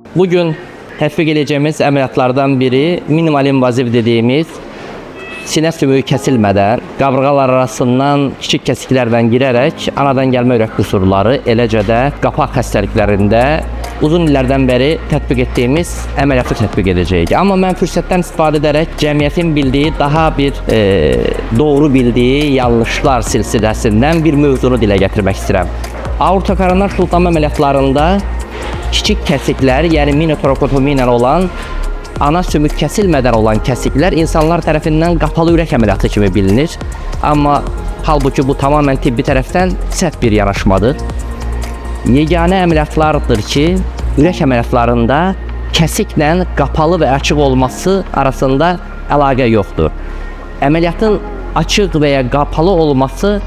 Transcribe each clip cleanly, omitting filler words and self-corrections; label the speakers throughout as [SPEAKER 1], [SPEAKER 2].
[SPEAKER 1] Bugün tətbiq edəcəyimiz əməliyyatlardan biri minimal invaziv dediyimiz sinə sümüyü kəsilmədən qabırğalar arasından kiçik kəsiklərdən girərək anadan gəlmə ürək qüsurları, eləcə də qapaq xəstəliklərində uzun illərdən bəri tətbiq etdiyimiz əməliyyatı tətbiq edəcəyik. Amma mən fürsətdən istifadə edərək cəmiyyətin bildiyi, daha bir doğru bildiyi yanlışlar silsiləsindən bir mövzunu dilə gətirmək istəyirəm. Aorta koronar şultlanma əməliyyatlarında kiçik kəsiklər, yəni minitorakotomi ilə olan ana sümük kəsilmədən olan kəsiklər insanlar tərəfindən qapalı ürək əməliyyatı kimi bilinir. Amma halbuki bu tamamən tibbi tərəfdən səhv bir yanaşmadır. Yeganə əməliyyatlardır ki, ürək əməliyyatlarında kəsiklə qapalı və açıq olması arasında əlaqə yoxdur. Əməliyyatın açıq və ya qapalı olması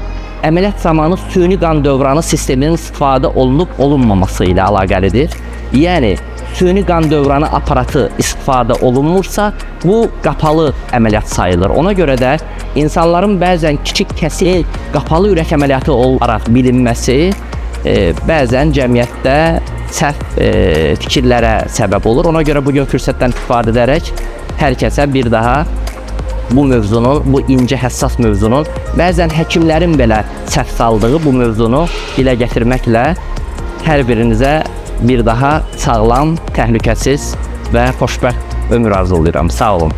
[SPEAKER 1] əməliyyat zamanı süni qan dövranı sisteminin istifadə olunub-olunmaması ilə əlaqəlidir. Yəni, süni qan dövranı aparatı istifadə olunmursa, bu qapalı əməliyyat sayılır. Ona görə də insanların bəzən kiçik kəsik qapalı ürək əməliyyatı olaraq bilinməsi bəzən cəmiyyətdə səhv fikirlərə səbəb olur. Ona görə bugün fürsətdən istifadə edərək hər kəsə bir daha bu mövzunun, bu incə həssas mövzunun, bəzən həkimlərin belə səhv saldığı bu mövzunu dilə gətirməklə hər birinizə bir daha sağlam, təhlükəsiz və xoşbəxt ömür arzulayıram. Sağ olun.